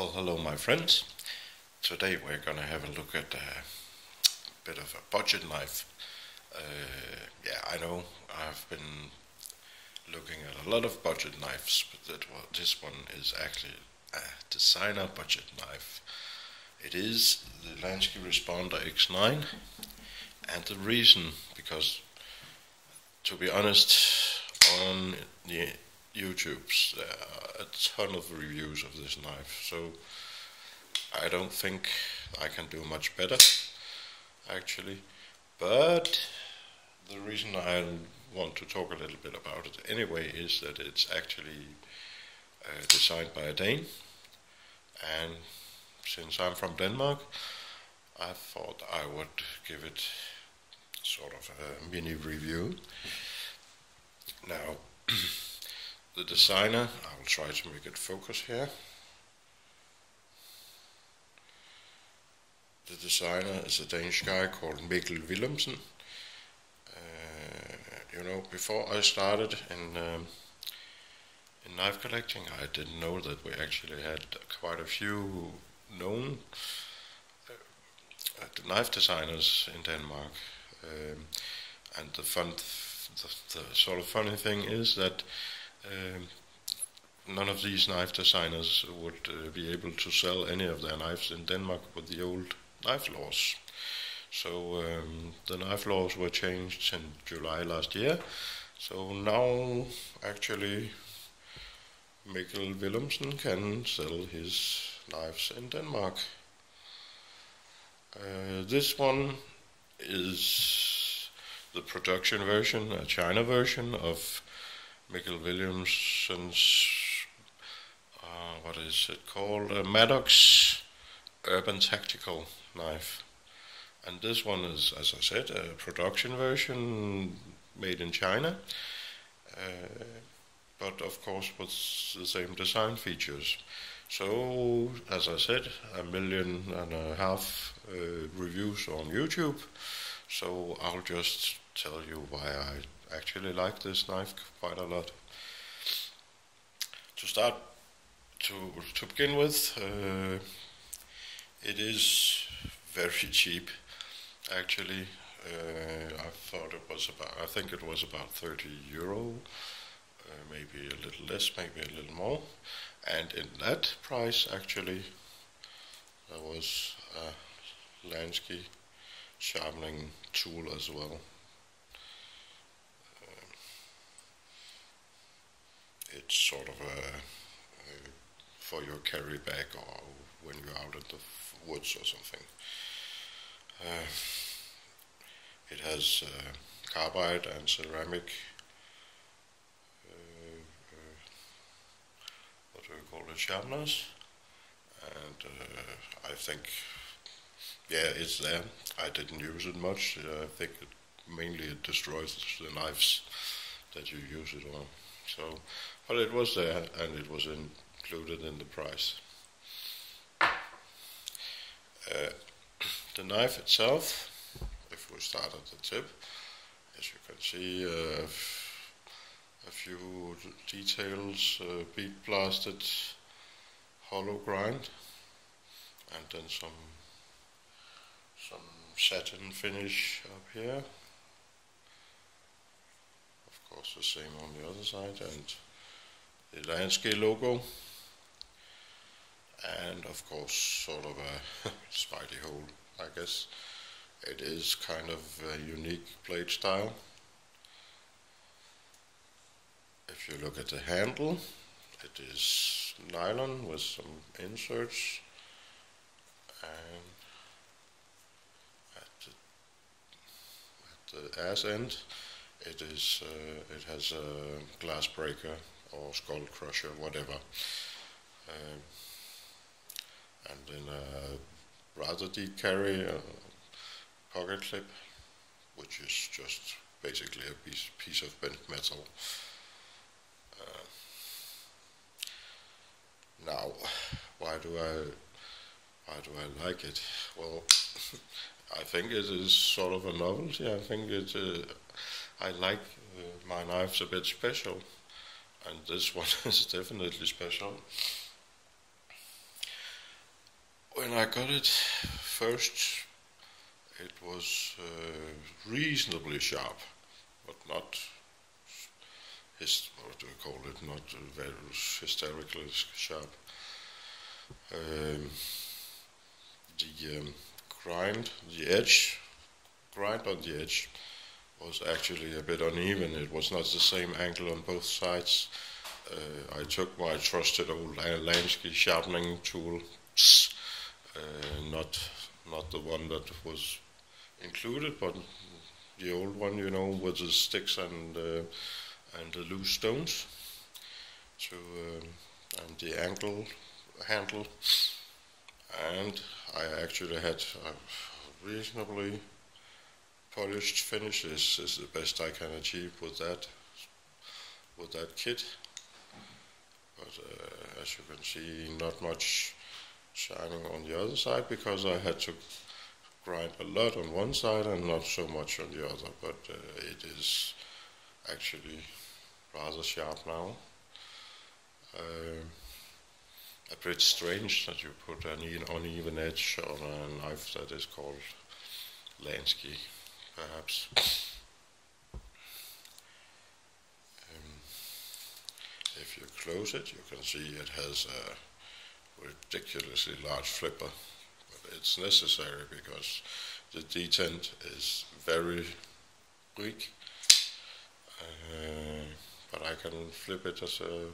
Well, hello my friends. Today we're gonna have a look at a bit of a budget knife. Yeah, I know I've been looking at a lot of budget knives, but this one is actually a designer budget knife. It is the Lansky Responder X9, and the reason, because to be honest, on the YouTube's there are a ton of reviews of this knife, so I don't think I can do much better, actually. But the reason I want to talk a little bit about it anyway is that it's actually designed by a Dane, and since I'm from Denmark, I thought I would give it sort of a mini review. Now, the designer, I will try to make it focus here. The designer is a Danish guy called Mikkel Willumsen. Before I started in knife collecting, I didn't know that we actually had quite a few known knife designers in Denmark. And the sort of funny thing is that none of these knife designers would be able to sell any of their knives in Denmark with the old knife laws. So the knife laws were changed in July last year. So now actually Mikkel Willumsen can sell his knives in Denmark. This one is the production version, a China version of Mikkel Willumsen's, what is it called, a Maddox Urban Tactical knife. And this one is, as I said, a production version made in China, but of course with the same design features. So, as I said, 1.5 million reviews on YouTube, so I'll just tell you why I actually like this knife quite a lot. To begin with, it is very cheap. Actually, I think it was about 30 euro, maybe a little less, maybe a little more. And in that price, actually, there was a Lansky sharpening tool as well. It's sort of for your carry bag or when you're out in the woods or something. It has carbide and ceramic, what do we call it, sharpeners, and I think, yeah, it's there. I didn't use it much. I think mainly it destroys the knives that you use it on. So, but it was there, and it was included in the price. The knife itself, if we start at the tip, as you can see, a few details, bead blasted hollow grind, and then some satin finish up here. Of course, the same on the other side, and the Lansky logo, and of course, sort of a spidey hole, I guess. It is kind of a unique blade style. If you look at the handle, it is nylon with some inserts, and at the ass end, it has a glass breaker or skull crusher, whatever, and then a rather deep carry pocket clip, which is just basically a piece of bent metal. Now, why do I like it? Well, I think it is sort of a novelty. I think I like my knives a bit special, and this one is definitely special. When I got it first, it was reasonably sharp, but not what do we call it? Not very hysterically sharp. The grind on the edge was actually a bit uneven. It was not the same angle on both sides. I took my trusted old Lansky sharpening tool, not the one that was included, but the old one, you know, with the sticks and the loose stones, and the angle handle, and I actually had a reasonably polished finish. This is the best I can achieve with that kit. But as you can see, not much shining on the other side because I had to grind a lot on one side and not so much on the other. But it is actually rather sharp now. A bit strange that you put an uneven edge on a knife that is called Lansky, perhaps. If you close it, you can see it has a ridiculously large flipper, but it's necessary because the detent is very weak. But I can flip it as a.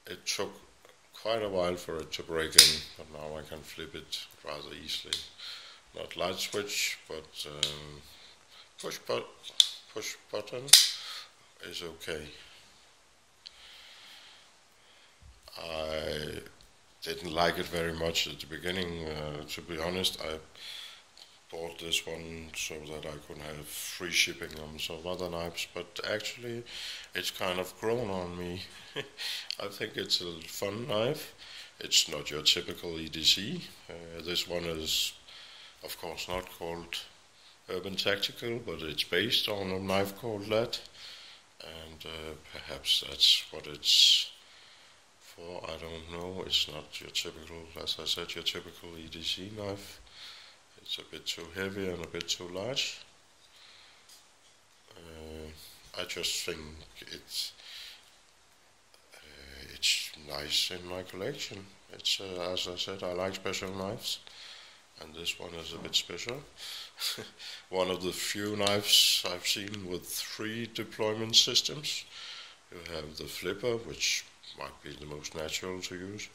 It took quite a while for it to break in, but now I can flip it rather easily. Not light switch, but push button is okay. I didn't like it very much at the beginning, to be honest. I bought this one so that I could have free shipping on some other knives, but actually it's kind of grown on me. I think it's a fun knife. It's not your typical EDC. This one is of course not called Urban Tactical, but it's based on a knife called that, and perhaps that's what it's for. I don't know. It's not your typical, as I said, your typical EDC knife. It's a bit too heavy and a bit too large. I just think it's nice in my collection. It's as I said, I like special knives, and this one is a bit special. One of the few knives I've seen with 3 deployment systems. You have the flipper, which might be the most natural to use,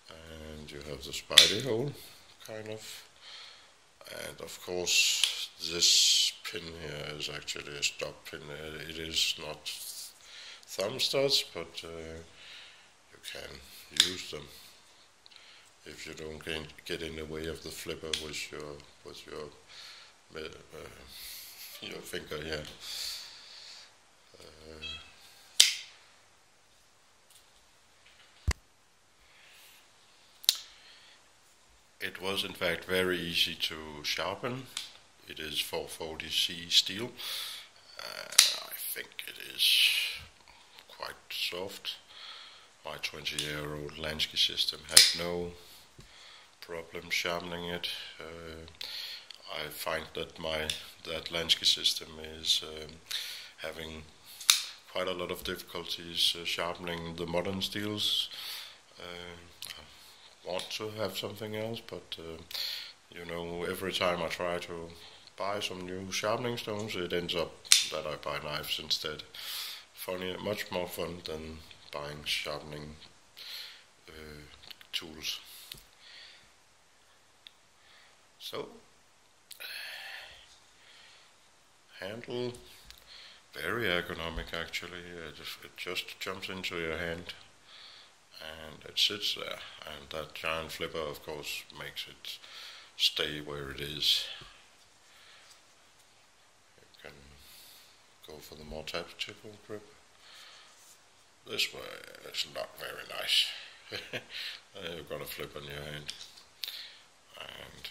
and you have the spidey hole, kind of. And of course, this pin here is actually a stop pin. It is not thumb studs, but you can use them if you don't get in the way of the flipper with your finger here. It was in fact very easy to sharpen. It is 440C steel. I think it is quite soft. My 20-year-old Lansky system had no problem sharpening it. I find that that Lansky system is having quite a lot of difficulties sharpening the modern steels. Want to have something else, but you know, every time I try to buy some new sharpening stones, it ends up that I buy knives instead. Funny, much more fun than buying sharpening tools. So, handle, very ergonomic actually. It just jumps into your hand and it sits there, and that giant flipper of course makes it stay where it is. You can go for the more tactical grip. This way is not very nice. You've got a flip on your hand, and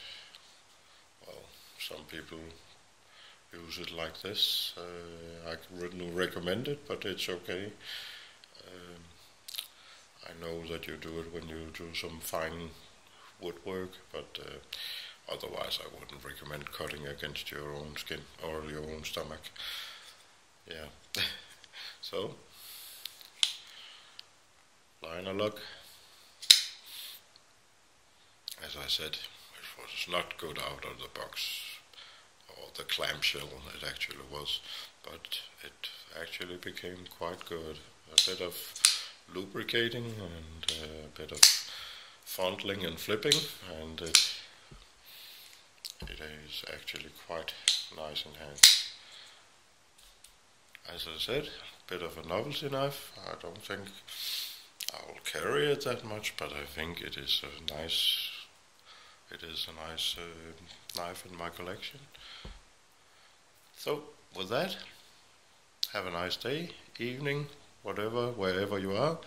well, some people use it like this. I wouldn't recommend it, but it's okay. I know that you do it when you do some fine woodwork, but otherwise I wouldn't recommend cutting against your own skin or your own stomach. Yeah. So, liner lock. As I said, it was not good out of the box, or the clamshell it actually was, but it actually became quite good. A bit of lubricating and a bit of fondling and flipping, and it is actually quite nice in hand. As I said, a bit of a novelty knife. I don't think I will carry it that much, but I think it is a nice knife in my collection. So with that, have a nice day, evening, whatever, wherever you are,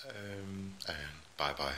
and bye bye.